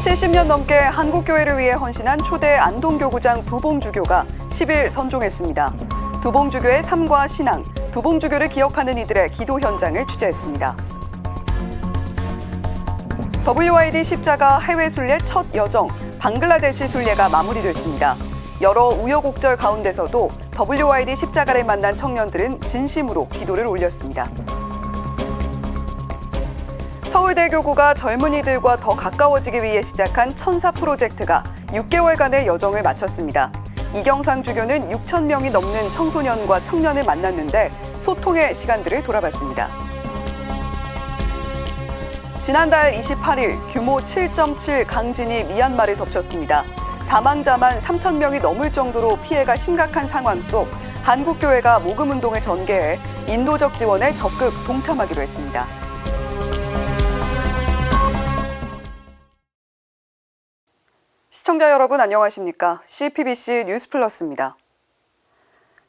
70년 넘게 한국교회를 위해 헌신한 초대 안동교구장 두봉주교가 10일 선종했습니다. 두봉주교의 삶과 신앙, 두봉주교를 기억하는 이들의 기도 현장을 취재했습니다. WYD 십자가 해외 순례 첫 여정, 방글라데시 순례가 마무리됐습니다. 여러 우여곡절 가운데서도 WYD 십자가를 만난 청년들은 진심으로 기도를 올렸습니다. 서울대 교구가 젊은이들과 더 가까워지기 위해 시작한 천사 프로젝트가 6개월간의 여정을 마쳤습니다. 이경상 주교는 6천 명이 넘는 청소년과 청년을 만났는데 소통의 시간들을 돌아봤습니다. 지난달 28일 규모 7.7 강진이 미얀마를 덮쳤습니다. 사망자만 3천 명이 넘을 정도로 피해가 심각한 상황 속 한국교회가 모금운동을 전개해 인도적 지원에 적극 동참하기로 했습니다. 시청자 여러분 안녕하십니까? CPBC 뉴스플러스입니다.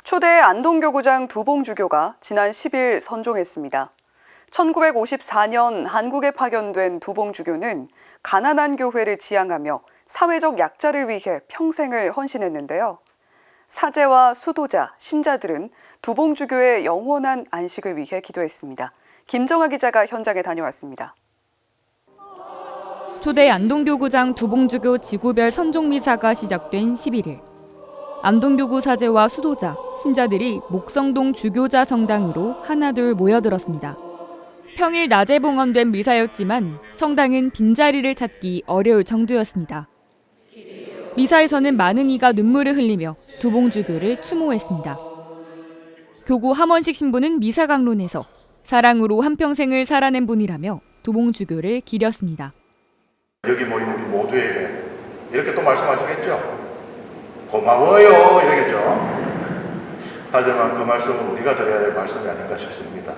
초대 안동교구장 두봉주교가 지난 10일 선종했습니다. 1954년 한국에 파견된 두봉주교는 가난한 교회를 지향하며 사회적 약자를 위해 평생을 헌신했는데요. 사제와 수도자, 신자들은 두봉주교의 영원한 안식을 위해 기도했습니다. 김정아 기자가 현장에 다녀왔습니다. 초대 안동교구장 두봉주교 지구별 선종미사가 시작된 11일. 안동교구 사제와 수도자, 신자들이 목성동 주교자 성당으로 하나둘 모여들었습니다. 평일 낮에 봉헌된 미사였지만 성당은 빈자리를 찾기 어려울 정도였습니다. 미사에서는 많은 이가 눈물을 흘리며 두봉주교를 추모했습니다. 교구 함원식 신부는 미사 강론에서 사랑으로 한평생을 살아낸 분이라며 두봉주교를 기렸습니다. 여기 모인 우리 모두에게 이렇게 또 말씀하시겠죠? 고마워요 이러겠죠? 하지만 그 말씀은 우리가 드려야 될 말씀이 아닌가 싶습니다.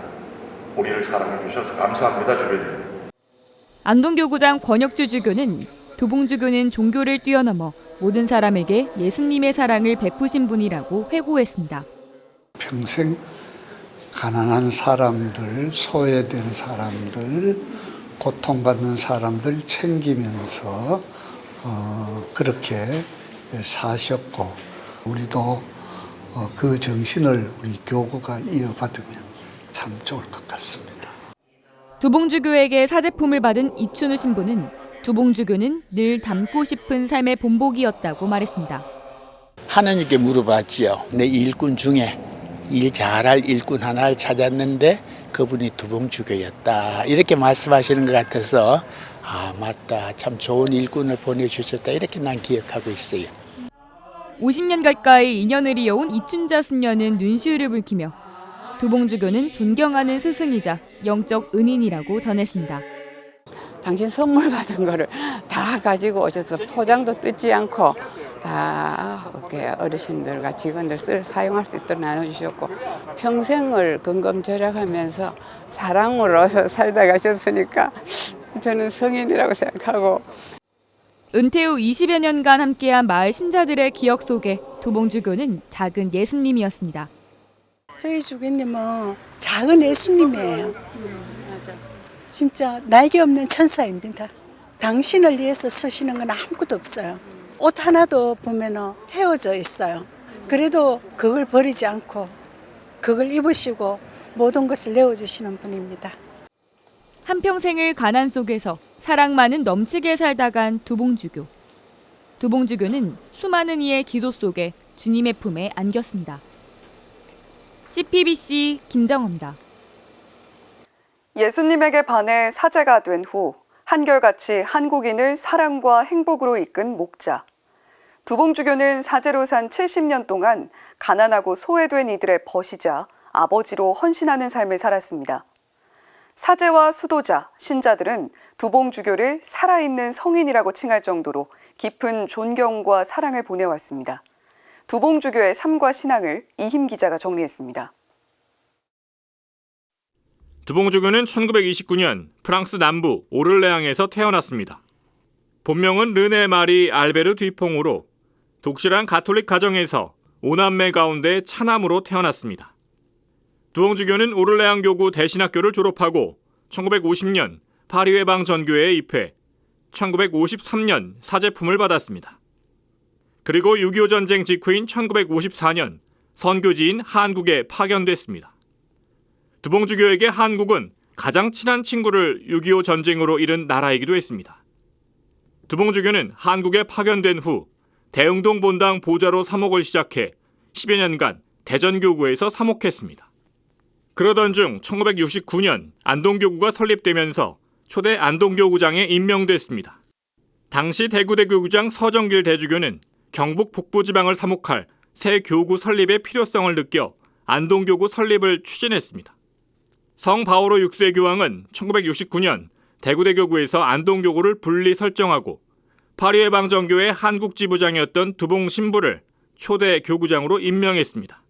우리를 사랑해 주셔서 감사합니다, 주변님. 안동교구장 권혁주 주교는 두봉주교는 종교를 뛰어넘어 모든 사람에게 예수님의 사랑을 베푸신 분이라고 회고했습니다. 평생 가난한 사람들, 소외된 사람들, 고통받는 사람들 챙기면서 그렇게 사셨고 우리도 그 정신을 우리 교구가 이어받으면 참 좋을 것 같습니다. 두봉주교에게 사제품을 받은 이춘우 신부는 두봉주교는 늘 닮고 싶은 삶의 본보기였다고 말했습니다. 하나님께 물어봤지요. 내 일꾼 중에 일 잘할 일꾼 하나를 찾았는데 그분이 두봉주교였다. 이렇게 말씀하시는 것 같아서 아 맞다. 참 좋은 일꾼을 보내주셨다. 이렇게 난 기억하고 있어요. 50년 가까이 인연을 이어온 이춘자 순녀는 눈시울을 붉히며 두봉주교는 존경하는 스승이자 영적 은인이라고 전했습니다. 당신 선물 받은 거를 다 가지고 오셔서 포장도 뜯지 않고 다 이렇게 어르신들과 직원들 사용할 수 있도록 나눠주셨고 평생을 건검절약하면서 사랑으로 살다 가셨으니까 저는 성인이라고 생각하고 은퇴 후 20여 년간 함께한 마을 신자들의 기억 속에 두봉주교는 작은 예수님이었습니다. 저희 주교님은 작은 예수님이에요. 진짜 날개 없는 천사입니다. 당신을 위해서 서시는 건 아무것도 없어요. 옷 하나도 보면 헤어져 있어요. 그래도 그걸 버리지 않고 그걸 입으시고 모든 것을 내어주시는 분입니다. 한평생을 가난 속에서 사랑만은 넘치게 살다간 두봉주교. 두봉주교는 수많은 이의 기도 속에 주님의 품에 안겼습니다. CPBC 김정호입니다. 예수님에게 반해 사제가 된 후 한결같이 한국인을 사랑과 행복으로 이끈 목자. 두봉주교는 사제로 산 70년 동안 가난하고 소외된 이들의 벗이자 아버지로 헌신하는 삶을 살았습니다. 사제와 수도자, 신자들은 두봉주교를 살아있는 성인이라고 칭할 정도로 깊은 존경과 사랑을 보내왔습니다. 두봉주교의 삶과 신앙을 이힘 기자가 정리했습니다. 두봉주교는 1929년 프랑스 남부 오를레앙에서 태어났습니다. 본명은 르네 마리 알베르 뒤퐁으로 독실한 가톨릭 가정에서 5남매 가운데 차남으로 태어났습니다. 두봉주교는 오를레앙 교구 대신학교를 졸업하고 1950년 파리 외방 전교회에 입회, 1953년 사제품을 받았습니다. 그리고 6.25 전쟁 직후인 1954년 선교지인 한국에 파견됐습니다. 두봉주교에게 한국은 가장 친한 친구를 6.25 전쟁으로 잃은 나라이기도 했습니다. 두봉주교는 한국에 파견된 후 대흥동 본당 보좌로 사목을 시작해 10여 년간 대전교구에서 사목했습니다. 그러던 중 1969년 안동교구가 설립되면서 초대 안동교구장에 임명됐습니다. 당시 대구대 교구장 서정길 대주교는 경북 북부지방을 사목할 새 교구 설립의 필요성을 느껴 안동교구 설립을 추진했습니다. 성 바오로 6세 교황은 1969년 대구대 교구에서 안동교구를 분리 설정하고 파리해방정교회 한국지부장이었던 두봉 신부를 초대 교구장으로 임명했습니다.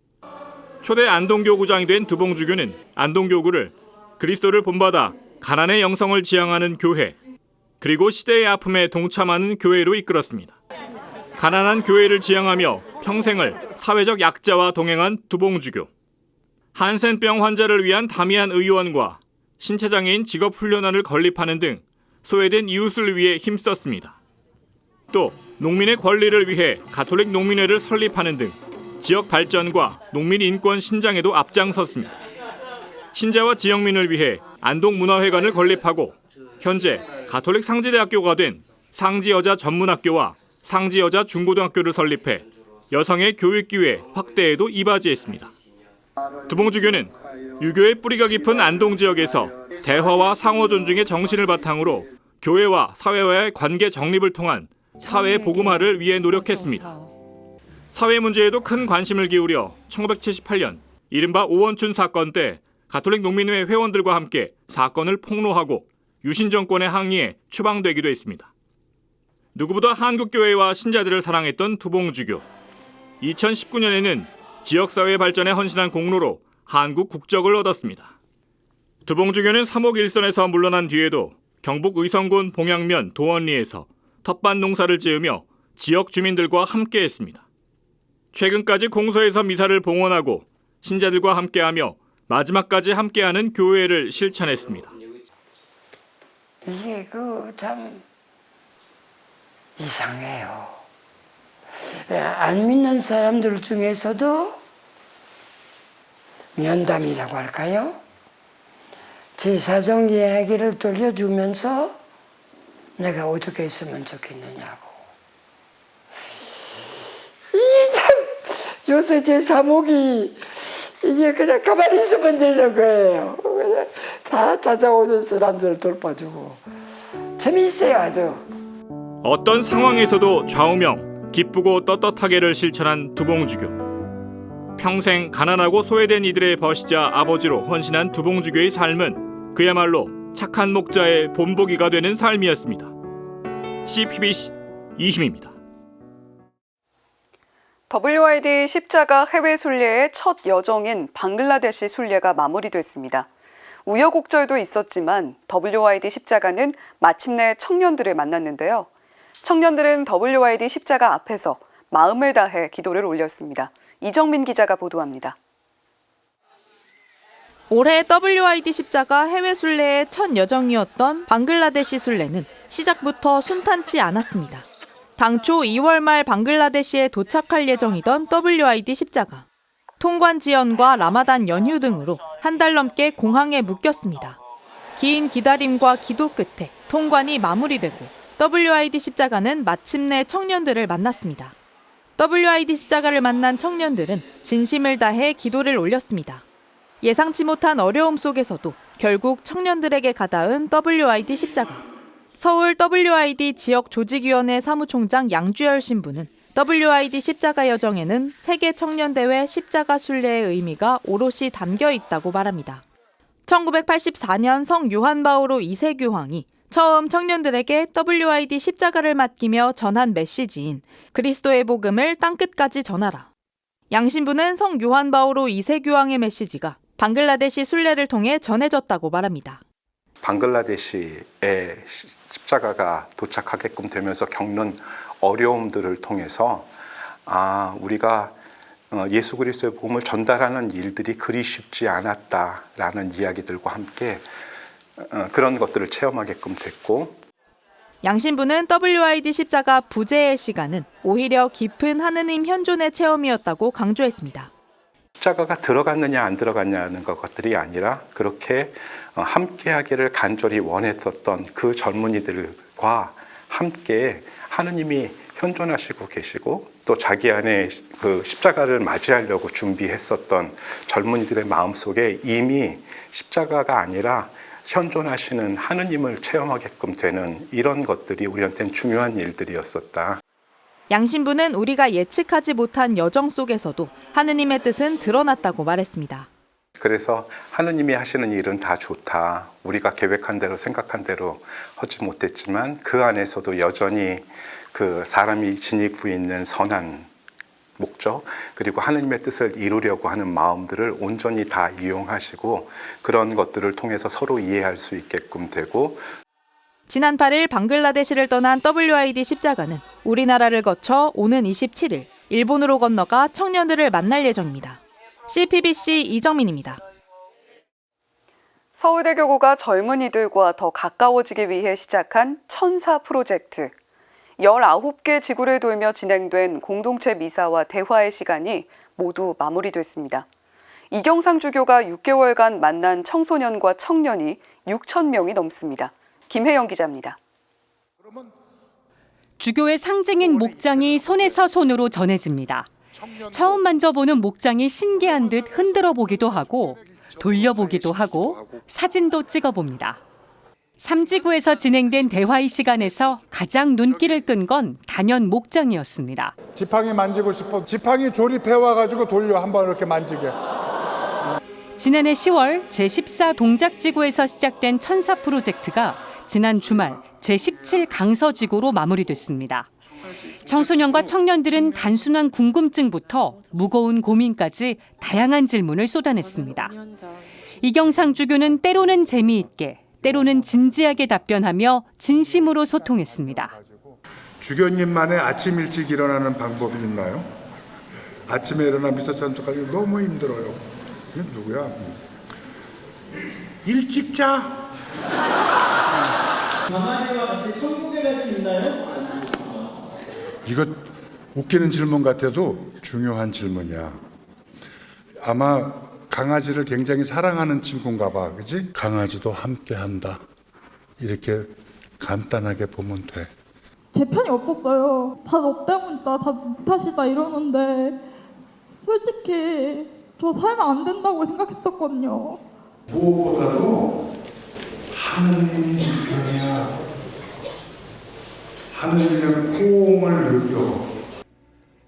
초대 안동교구장이 된 두봉주교는 안동교구를 그리스도를 본받아 가난의 영성을 지향하는 교회, 그리고 시대의 아픔에 동참하는 교회로 이끌었습니다. 가난한 교회를 지향하며 평생을 사회적 약자와 동행한 두봉주교. 한센병 환자를 위한 다미안 의원과 신체장애인 직업훈련원을 건립하는 등 소외된 이웃을 위해 힘썼습니다. 또 농민의 권리를 위해 가톨릭 농민회를 설립하는 등 지역 발전과 농민 인권 신장에도 앞장섰습니다. 신자와 지역민을 위해 안동문화회관을 건립하고 현재 가톨릭 상지대학교가 된 상지여자 전문학교와 상지여자 중고등학교를 설립해 여성의 교육기회 확대에도 이바지했습니다. 두봉주교는 유교의 뿌리가 깊은 안동 지역에서 대화와 상호 존중의 정신을 바탕으로 교회와 사회와의 관계 정립을 통한 사회 복음화를 위해 노력했습니다. 사회 문제에도 큰 관심을 기울여 1978년 이른바 오원춘 사건 때 가톨릭 농민회 회원들과 함께 사건을 폭로하고 유신 정권의 항의에 추방되기도 했습니다. 누구보다 한국교회와 신자들을 사랑했던 두봉주교. 2019년에는 지역사회 발전에 헌신한 공로로 한국 국적을 얻었습니다. 두봉주교는 사목 일선에서 물러난 뒤에도 경북 의성군 봉양면 도원리에서 텃밭 농사를 지으며 지역 주민들과 함께했습니다. 최근까지 공소에서 미사를 봉헌하고 신자들과 함께하며 마지막까지 함께하는 교회를 실천했습니다. 이게 참 이상해요. 안 믿는 사람들 중에서도 면담이라고 할까요? 제 사정 이야기를 돌려주면서 내가 어떻게 했으면 좋겠느냐고. 이게 참 요새 제 사목이 이게 그냥 가만히 있으면 되는 거예요. 그냥 다 찾아오는 사람들을 돌봐주고 재미있어요 아주. 어떤 상황에서도 좌우명, 기쁘고 떳떳하게를 실천한 두봉주교. 평생 가난하고 소외된 이들의 버시자 아버지로 헌신한 두봉주교의 삶은 그야말로 착한 목자의 본보기가 되는 삶이었습니다. CPBC 이희입니다. WID 십자가 해외 순례의 첫 여정인 방글라데시 순례가 마무리됐습니다. 우여곡절도 있었지만 WID 십자가는 마침내 청년들을 만났는데요. 청년들은 WID 십자가 앞에서 마음을 다해 기도를 올렸습니다. 이정민 기자가 보도합니다. 올해 WID 십자가 해외 순례의 첫 여정이었던 방글라데시 순례는 시작부터 순탄치 않았습니다. 당초 2월 말 방글라데시에 도착할 예정이던 WID 십자가. 통관 지연과 라마단 연휴 등으로 한 달 넘게 공항에 묵혔습니다. 긴 기다림과 기도 끝에 통관이 마무리되고 WID 십자가는 마침내 청년들을 만났습니다. WID 십자가를 만난 청년들은 진심을 다해 기도를 올렸습니다. 예상치 못한 어려움 속에서도 결국 청년들에게 가닿은 WID 십자가. 서울 WID 지역조직위원회 사무총장 양주열 신부는 WID 십자가 여정에는 세계청년대회 십자가 순례의 의미가 오롯이 담겨 있다고 말합니다. 1984년 성 요한 바오로 2세 교황이 처음 청년들에게 WID 십자가를 맡기며 전한 메시지인 그리스도의 복음을 땅끝까지 전하라. 양 신부는 성 요한 바오로 2세 교황의 메시지가 방글라데시 순례를 통해 전해졌다고 말합니다. 방글라데시에 십자가가 도착하게끔 되면서 겪는 어려움들을 통해서 우리가 예수 그리스도의 복음을 전달하는 일들이 그리 쉽지 않았다라는 이야기들과 함께 그런 것들을 체험하게끔 됐고, 양신부는 WID 십자가 부재의 시간은 오히려 깊은 하느님 현존의 체험이었다고 강조했습니다. 십자가가 들어갔느냐 안 들어갔냐는 것들이 아니라 그렇게 함께하기를 간절히 원했었던 그 젊은이들과 함께 하느님이 현존하시고 계시고 또 자기 안에 그 십자가를 맞이하려고 준비했었던 젊은이들의 마음속에 이미 십자가가 아니라 현존하시는 하느님을 체험하게끔 되는 이런 것들이 우리한테는 중요한 일들이었었다. 양신부는 우리가 예측하지 못한 여정 속에서도 하느님의 뜻은 드러났다고 말했습니다. 그래서 하느님이 하시는 일은 다 좋다. 우리가 계획한 대로 생각한 대로 하지 못했지만 그 안에서도 여전히 그 사람이 지니고 있는 선한 목적 그리고 하느님의 뜻을 이루려고 하는 마음들을 온전히 다 이용하시고 그런 것들을 통해서 서로 이해할 수 있게끔 되고 지난 8일 방글라데시를 떠난 WID 십자가는 우리나라를 거쳐 오는 27일 일본으로 건너가 청년들을 만날 예정입니다. CPBC 이정민입니다. 서울대교구가 젊은이들과 더 가까워지기 위해 시작한 천사 프로젝트. 19개 지구를 돌며 진행된 공동체 미사와 대화의 시간이 모두 마무리됐습니다. 이경상 주교가 6개월간 만난 청소년과 청년이 6천 명이 넘습니다. 김혜영 기자입니다. 주교의 상징인 목장이 손에서 손으로 전해집니다. 처음 만져보는 목장이 신기한 듯 흔들어 보기도 하고 돌려보기도 하고 사진도 찍어봅니다. 3지구에서 진행된 대화의 시간에서 가장 눈길을 끈 건 단연 목장이었습니다. 지팡이 만지고 싶어. 지팡이 조립해와가지고 돌려 한번 이렇게 만지게. 지난해 10월 제14 동작지구에서 시작된 천사 프로젝트가 지난 주말 제17 강서지구로 마무리됐습니다. 청소년과 청년들은 단순한 궁금증부터 무거운 고민까지 다양한 질문을 쏟아냈습니다. 이경상 주교는 때로는 재미있게, 때로는 진지하게 답변하며 진심으로 소통했습니다. 주교님만의 아침 일찍 일어나는 방법이 있나요? 아침에 일어나 미사 참석하기 너무 힘들어요. 이게 누구야? 일찍 자. 강아지와 같이 천국에 갈 수 있나요? 이거 웃기는 질문 같아도 중요한 질문이야. 아마 강아지를 굉장히 사랑하는 친구인가 봐. 그지? 강아지도 함께 한다. 이렇게 간단하게 보면 돼. 제 편이 없었어요. 다 너 때문이다. 다 네 탓이다 이러는데 솔직히 저 살면 안 된다고 생각했었거든요. 무엇보다도 하느님이 편이야. 하느님의 호응을 느껴.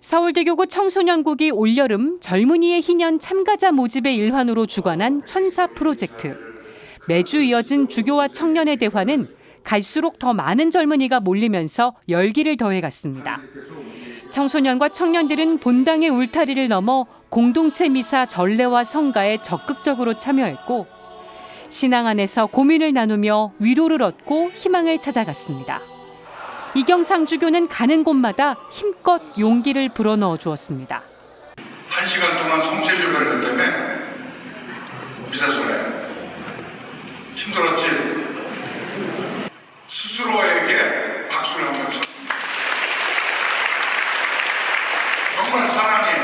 서울대교구 청소년국이 올여름 젊은이의 희년 참가자 모집의 일환으로 주관한 천사 프로젝트. 매주 이어진 주교와 청년의 대화는 갈수록 더 많은 젊은이가 몰리면서 열기를 더해갔습니다. 청소년과 청년들은 본당의 울타리를 넘어 공동체 미사 전례와 성가에 적극적으로 참여했고 신앙 안에서 고민을 나누며 위로를 얻고 희망을 찾아갔습니다. 이경상 주교는 가는 곳마다 힘껏 용기를 불어넣어 주었습니다. 1시간 동안 성체 조별을 때문에 미사sol에 힘들었지. 스스로에게 박수를 한번 쳤습니다. 정말 사랑해.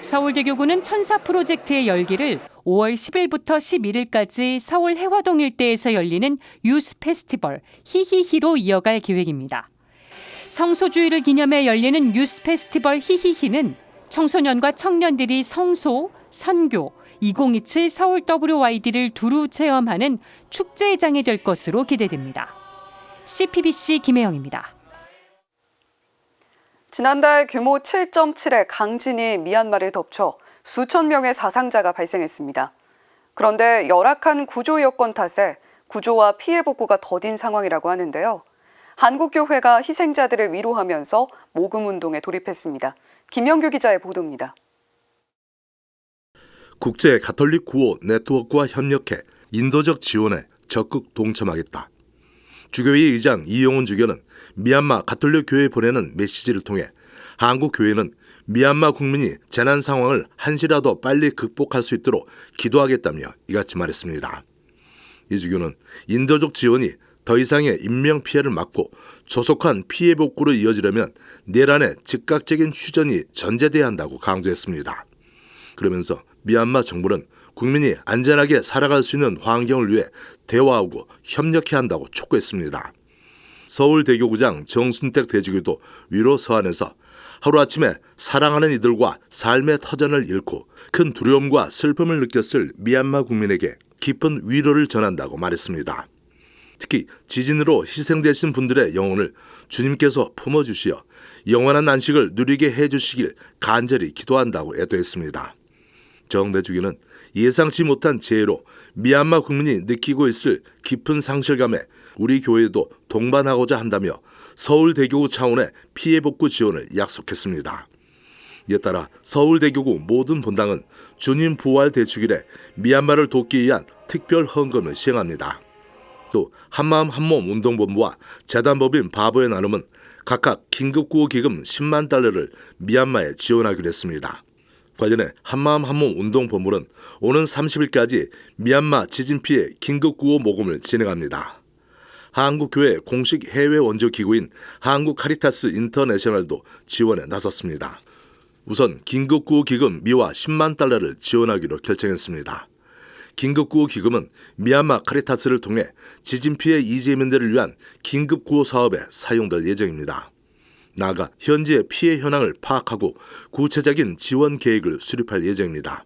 서울대교구는 천사 프로젝트의 열기를 5월 10일부터 11일까지 서울 해화동 일대에서 열리는 유스 페스티벌 히히히로 이어갈 계획입니다. 성소주의를 기념해 열리는 유스 페스티벌 히히히는 청소년과 청년들이 성소, 선교, 2027 서울 WID를 두루 체험하는 축제장이 될 것으로 기대됩니다. CPBC 김혜영입니다. 지난달 규모 7.7의 강진이 미얀마를 덮쳐 수천 명의 사상자가 발생했습니다. 그런데 열악한 구조 여건 탓에 구조와 피해 복구가 더딘 상황이라고 하는데요. 한국교회가 희생자들을 위로하면서 모금운동에 돌입했습니다. 김영규 기자의 보도입니다. 국제 가톨릭 구호 네트워크와 협력해 인도적 지원에 적극 동참하겠다. 주교회 의장 이용훈 주교는 미얀마 가톨릭 교회에 보내는 메시지를 통해 한국 교회는 미얀마 국민이 재난 상황을 한시라도 빨리 극복할 수 있도록 기도하겠다며 이같이 말했습니다. 이 주교는 인도적 지원이 더 이상의 인명피해를 막고 조속한 피해 복구로 이어지려면 내란의 즉각적인 휴전이 전제돼야 한다고 강조했습니다. 그러면서 미얀마 정부는 국민이 안전하게 살아갈 수 있는 환경을 위해 대화하고 협력해야 한다고 촉구했습니다. 서울대교구장 정순택 대주교도 위로 서한에서 하루아침에 사랑하는 이들과 삶의 터전을 잃고 큰 두려움과 슬픔을 느꼈을 미얀마 국민에게 깊은 위로를 전한다고 말했습니다. 특히 지진으로 희생되신 분들의 영혼을 주님께서 품어주시어 영원한 안식을 누리게 해주시길 간절히 기도한다고 애도했습니다. 정 대주교는 예상치 못한 재해로 미얀마 국민이 느끼고 있을 깊은 상실감에 우리 교회도 동반하고자 한다며 서울대교구 차원의 피해 복구 지원을 약속했습니다. 이에 따라 서울대교구 모든 본당은 주님 부활 대축일에 미얀마를 돕기 위한 특별 헌금을 시행합니다. 또 한마음 한몸 운동본부와 재단법인 바보의 나눔은 각각 긴급구호기금 10만 달러를 미얀마에 지원하기로 했습니다. 관련해 한마음 한몸 운동본부는 오는 30일까지 미얀마 지진 피해 긴급구호 모금을 진행합니다. 한국교회 공식 해외 원조기구인 한국카리타스 인터내셔널도 지원에 나섰습니다. 우선 긴급구호 기금 미화 10만 달러를 지원하기로 결정했습니다. 긴급구호 기금은 미얀마 카리타스를 통해 지진 피해 이재민들을 위한 긴급구호 사업에 사용될 예정입니다. 나아가 현지의 피해 현황을 파악하고 구체적인 지원 계획을 수립할 예정입니다.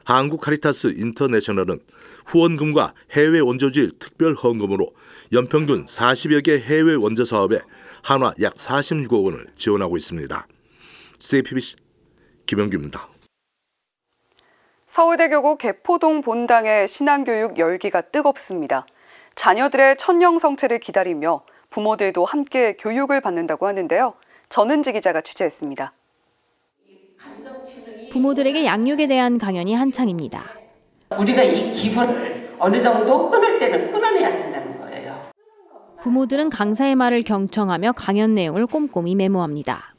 한국 카리타스 인터내셔널은 후원금과 해외 원조주일 특별 헌금으로 연평균 40여 개 해외 원조 사업에 한화 약 46억 원을 지원하고 있습니다. CPBC 김영규입니다. 서울대교구 개포동 본당의 신앙교육 열기가 뜨겁습니다. 자녀들의 천년성체를 기다리며 부모들도 함께 교육을 받는다고 하는데요. 전은지 기자가 취재했습니다. 부모들에게 양육에 대한 강연이 한창입니다. 우리가 이 기본을 어느 정도 끊을 때는 끊어내야 된다는 거예요. 부모들은 강사의 말을 경청하며 강연 내용을 꼼꼼히 메모합니다.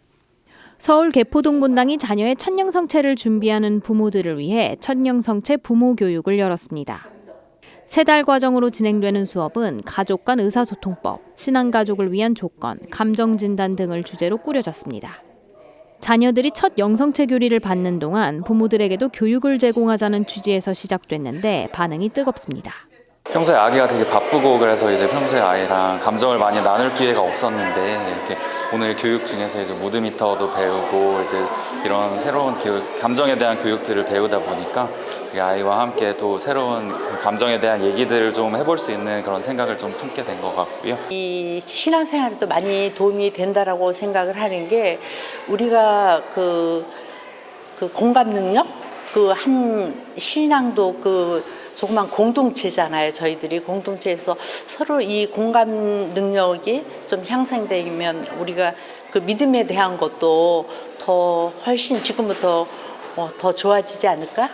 서울 개포동 본당이 자녀의 천년성체를 준비하는 부모들을 위해 천년성체 부모 교육을 열었습니다. 3달 과정으로 진행되는 수업은 가족 간 의사소통법, 신앙가족을 위한 조건, 감정진단 등을 주제로 꾸려졌습니다. 자녀들이 첫 영성체 교리를 받는 동안 부모들에게도 교육을 제공하자는 취지에서 시작됐는데 반응이 뜨겁습니다. 평소에 아기가 되게 바쁘고 그래서 이제 평소에 아이랑 감정을 많이 나눌 기회가 없었는데 이렇게 오늘 교육 중에서 이제 무드미터도 배우고 이제 이런 새로운 감정에 대한 교육들을 배우다 보니까 아이와 함께 또 새로운 감정에 대한 얘기들을 좀 해볼 수 있는 그런 생각을 좀 품게 된 것 같고요. 이 신앙생활에도 많이 도움이 된다라고 생각을 하는 게 우리가 그 공감 능력, 그 한 신앙도 조그만 공동체잖아요. 저희들이 공동체에서 서로 이 공감 능력이 좀 향상되면 우리가 그 믿음에 대한 것도 더 훨씬 지금부터 더 좋아지지 않을까?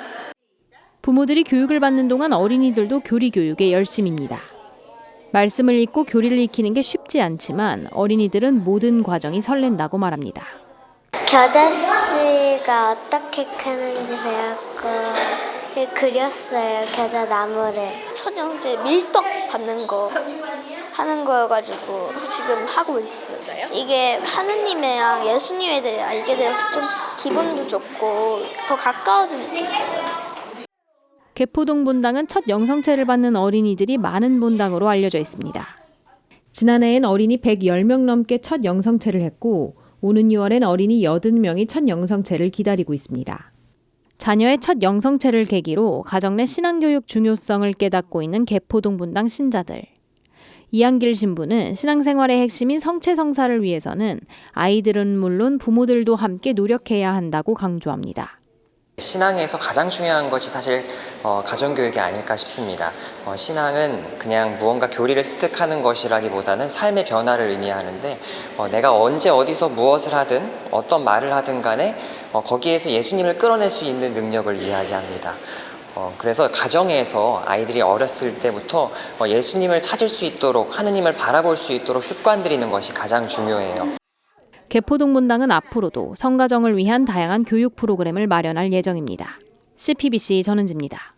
부모들이 교육을 받는 동안 어린이들도 교리 교육에 열심입니다. 말씀을 읽고 교리를 익히는 게 쉽지 않지만 어린이들은 모든 과정이 설렌다고 말합니다. 겨자씨가 어떻게 크는지 배웠고 그렸어요. 겨자 나무를. 천연제 밀떡 받는 거 하는 거여가지고 지금 하고 있어요. 이게 하느님이랑 예수님에 대해 알게 되어서 좀 기분도 좋고 더 가까워진 느낌이 들어요. 개포동 본당은 첫 영성체를 받는 어린이들이 많은 본당으로 알려져 있습니다. 지난해엔 어린이 110명 넘게 첫 영성체를 했고 오는 6월엔 어린이 80명이 첫 영성체를 기다리고 있습니다. 자녀의 첫 영성체를 계기로 가정 내 신앙교육 중요성을 깨닫고 있는 개포동 본당 신자들. 이한길 신부는 신앙생활의 핵심인 성체성사를 위해서는 아이들은 물론 부모들도 함께 노력해야 한다고 강조합니다. 신앙에서 가장 중요한 것이 사실 가정교육이 아닐까 싶습니다. 신앙은 그냥 무언가 교리를 습득하는 것이라기보다는 삶의 변화를 의미하는데 내가 언제 어디서 무엇을 하든 어떤 말을 하든 간에 거기에서 예수님을 끌어낼 수 있는 능력을 이야기합니다. 그래서 가정에서 아이들이 어렸을 때부터 예수님을 찾을 수 있도록 하느님을 바라볼 수 있도록 습관 들이는 것이 가장 중요해요. 개포동 본당은 앞으로도 성가정을 위한 다양한 교육 프로그램을 마련할 예정입니다. CPBC 전은지입니다.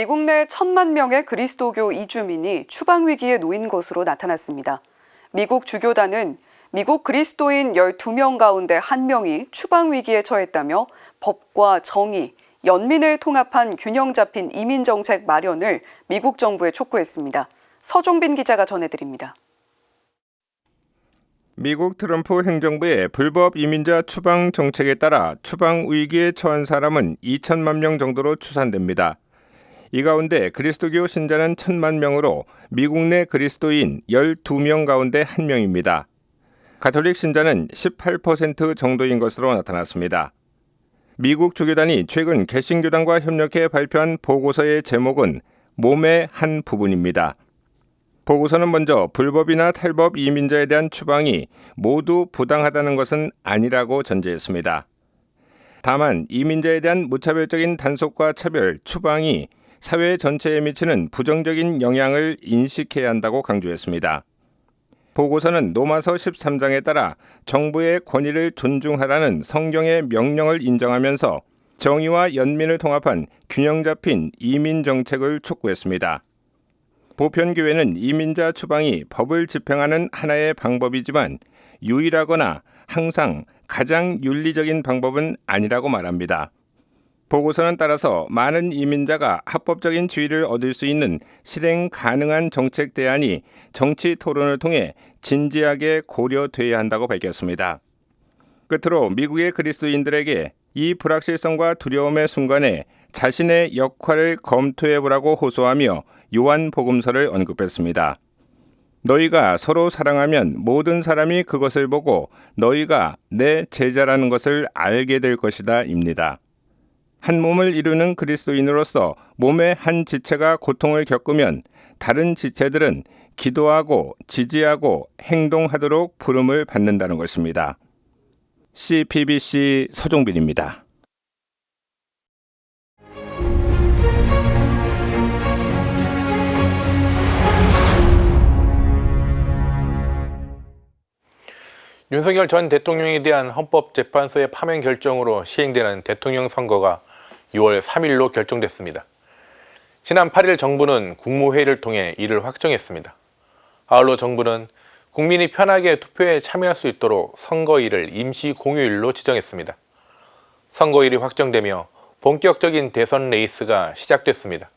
미국 내 1,000만 명의 그리스도교 이주민이 추방 위기에 놓인 것으로 나타났습니다. 미국 주교단은 미국 그리스도인 12명 가운데 1명이 추방 위기에 처했다며 법과 정의, 연민을 통합한 균형 잡힌 이민 정책 마련을 미국 정부에 촉구했습니다. 서종빈 기자가 전해드립니다. 미국 트럼프 행정부의 불법 이민자 추방 정책에 따라 추방 위기에 처한 사람은 2천만 명 정도로 추산됩니다. 이 가운데 그리스도교 신자는 1,000만 명으로 미국 내 그리스도인 12명 가운데 1명입니다. 가톨릭 신자는 18% 정도인 것으로 나타났습니다. 미국 주교단이 최근 개신교단과 협력해 발표한 보고서의 제목은 몸의 한 부분입니다. 보고서는 먼저 불법이나 탈법 이민자에 대한 추방이 모두 부당하다는 것은 아니라고 전제했습니다. 다만 이민자에 대한 무차별적인 단속과 차별, 추방이 사회 전체에 미치는 부정적인 영향을 인식해야 한다고 강조했습니다. 보고서는 로마서 13장에 따라 정부의 권위를 존중하라는 성경의 명령을 인정하면서 정의와 연민을 통합한 균형 잡힌 이민 정책을 촉구했습니다. 보편교회는 이민자 추방이 법을 집행하는 하나의 방법이지만 유일하거나 항상 가장 윤리적인 방법은 아니라고 말합니다. 보고서는 따라서 많은 이민자가 합법적인 지위를 얻을 수 있는 실행 가능한 정책 대안이 정치 토론을 통해 진지하게 고려돼야 한다고 밝혔습니다. 끝으로 미국의 그리스도인들에게 이 불확실성과 두려움의 순간에 자신의 역할을 검토해보라고 호소하며 요한복음서를 언급했습니다. 너희가 서로 사랑하면 모든 사람이 그것을 보고 너희가 내 제자라는 것을 알게 될 것이다 입니다. 한 몸을 이루는 그리스도인으로서 몸의 한 지체가 고통을 겪으면 다른 지체들은 기도하고 지지하고 행동하도록 부름을 받는다는 것입니다. CPBC 서종빈입니다. 윤석열 전 대통령에 대한 헌법재판소의 파면 결정으로 시행되는 대통령 선거가 6월 3일로 결정됐습니다. 지난 8일 정부는 국무회의를 통해 이를 확정했습니다. 아울러 정부는 국민이 편하게 투표에 참여할 수 있도록 선거일을 임시 공휴일로 지정했습니다. 선거일이 확정되며 본격적인 대선 레이스가 시작됐습니다.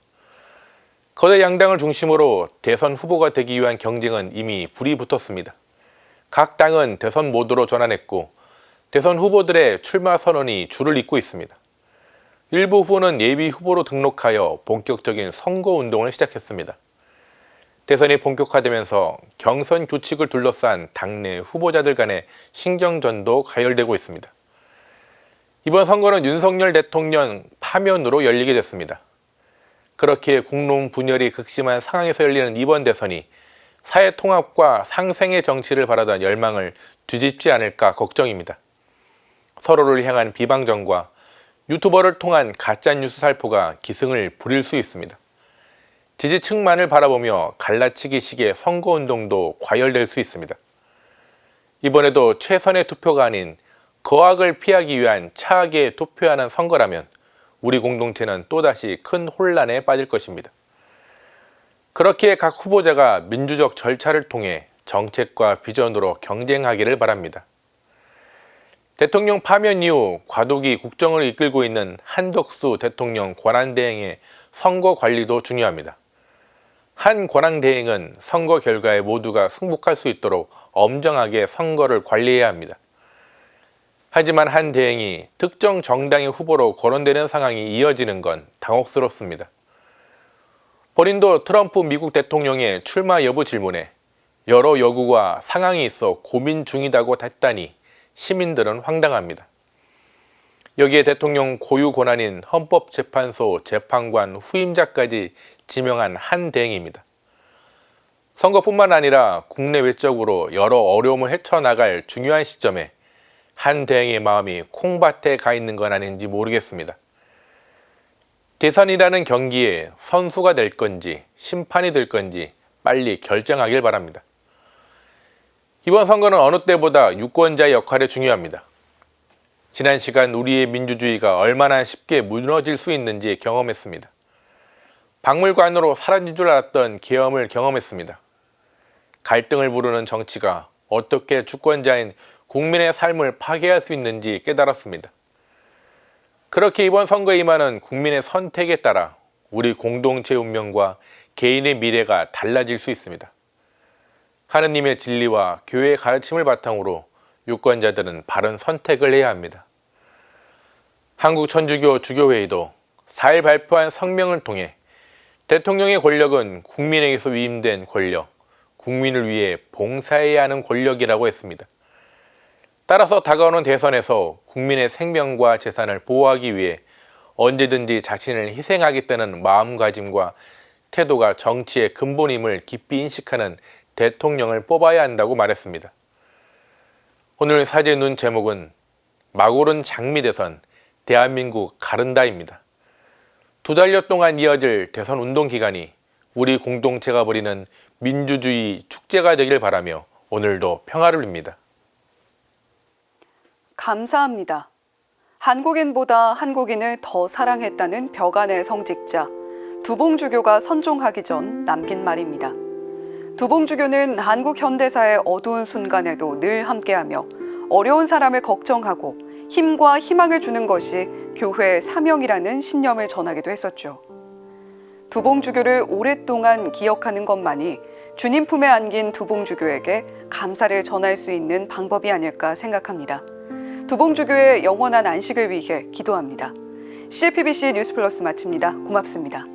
거대 양당을 중심으로 대선 후보가 되기 위한 경쟁은 이미 불이 붙었습니다. 각 당은 대선 모드로 전환했고 대선 후보들의 출마 선언이 줄을 잇고 있습니다. 일부 후보는 예비 후보로 등록하여 본격적인 선거운동을 시작했습니다. 대선이 본격화되면서 경선 규칙을 둘러싼 당내 후보자들 간의 신경전도 가열되고 있습니다. 이번 선거는 윤석열 대통령 파면으로 열리게 됐습니다. 그렇게 국론 분열이 극심한 상황에서 열리는 이번 대선이 사회 통합과 상생의 정치를 바라던 열망을 뒤집지 않을까 걱정입니다. 서로를 향한 비방정과 유튜버를 통한 가짜뉴스 살포가 기승을 부릴 수 있습니다. 지지층만을 바라보며 갈라치기식의 선거운동도 과열될 수 있습니다. 이번에도 최선의 투표가 아닌 거악을 피하기 위한 차악에 투표하는 선거라면 우리 공동체는 또다시 큰 혼란에 빠질 것입니다. 그렇기에 각 후보자가 민주적 절차를 통해 정책과 비전으로 경쟁하기를 바랍니다. 대통령 파면 이후 과도기 국정을 이끌고 있는 한덕수 대통령 권한대행의 선거 관리도 중요합니다. 한 권한대행은 선거 결과에 모두가 승복할 수 있도록 엄정하게 선거를 관리해야 합니다. 하지만 한 대행이 특정 정당의 후보로 거론되는 상황이 이어지는 건 당혹스럽습니다. 본인도 트럼프 미국 대통령의 출마 여부 질문에 여러 여구와 상황이 있어 고민 중이다고 했다니 시민들은 황당합니다. 여기에 대통령 고유 권한인 헌법재판소 재판관 후임자까지 지명한 한 대행입니다. 선거뿐만 아니라 국내 외적으로 여러 어려움을 헤쳐나갈 중요한 시점에 한 대행의 마음이 콩밭에 가 있는 건 아닌지 모르겠습니다. 대선이라는 경기에 선수가 될 건지 심판이 될 건지 빨리 결정하길 바랍니다. 이번 선거는 어느 때보다 유권자의 역할이 중요합니다. 지난 시간 우리의 민주주의가 얼마나 쉽게 무너질 수 있는지 경험했습니다. 박물관으로 사라진 줄 알았던 계엄을 경험했습니다. 갈등을 부르는 정치가 어떻게 주권자인 국민의 삶을 파괴할 수 있는지 깨달았습니다. 그렇게 이번 선거에 임하는 국민의 선택에 따라 우리 공동체의 운명과 개인의 미래가 달라질 수 있습니다. 하느님의 진리와 교회의 가르침을 바탕으로 유권자들은 바른 선택을 해야 합니다. 한국천주교 주교회의도 4일 발표한 성명을 통해 대통령의 권력은 국민에게서 위임된 권력, 국민을 위해 봉사해야 하는 권력이라고 했습니다. 따라서 다가오는 대선에서 국민의 생명과 재산을 보호하기 위해 언제든지 자신을 희생하겠다는 마음가짐과 태도가 정치의 근본임을 깊이 인식하는 대통령을 뽑아야 한다고 말했습니다. 오늘 사제 눈 제목은 막 오른 장미대선 대한민국 가른다입니다. 2달여 동안 이어질 대선 운동 기간이 우리 공동체가 벌이는 민주주의 축제가 되길 바라며 오늘도 평화를 빕니다. 감사합니다. 한국인보다 한국인을 더 사랑했다는 벽안의 성직자 두봉주교가 선종하기 전 남긴 말입니다. 두봉주교는 한국 현대사의 어두운 순간에도 늘 함께하며 어려운 사람을 걱정하고 힘과 희망을 주는 것이 교회의 사명이라는 신념을 전하기도 했었죠. 두봉주교를 오랫동안 기억하는 것만이 주님 품에 안긴 두봉주교에게 감사를 전할 수 있는 방법이 아닐까 생각합니다. 두봉주교의 영원한 안식을 위해 기도합니다. CLPBC 뉴스플러스 마칩니다. 고맙습니다.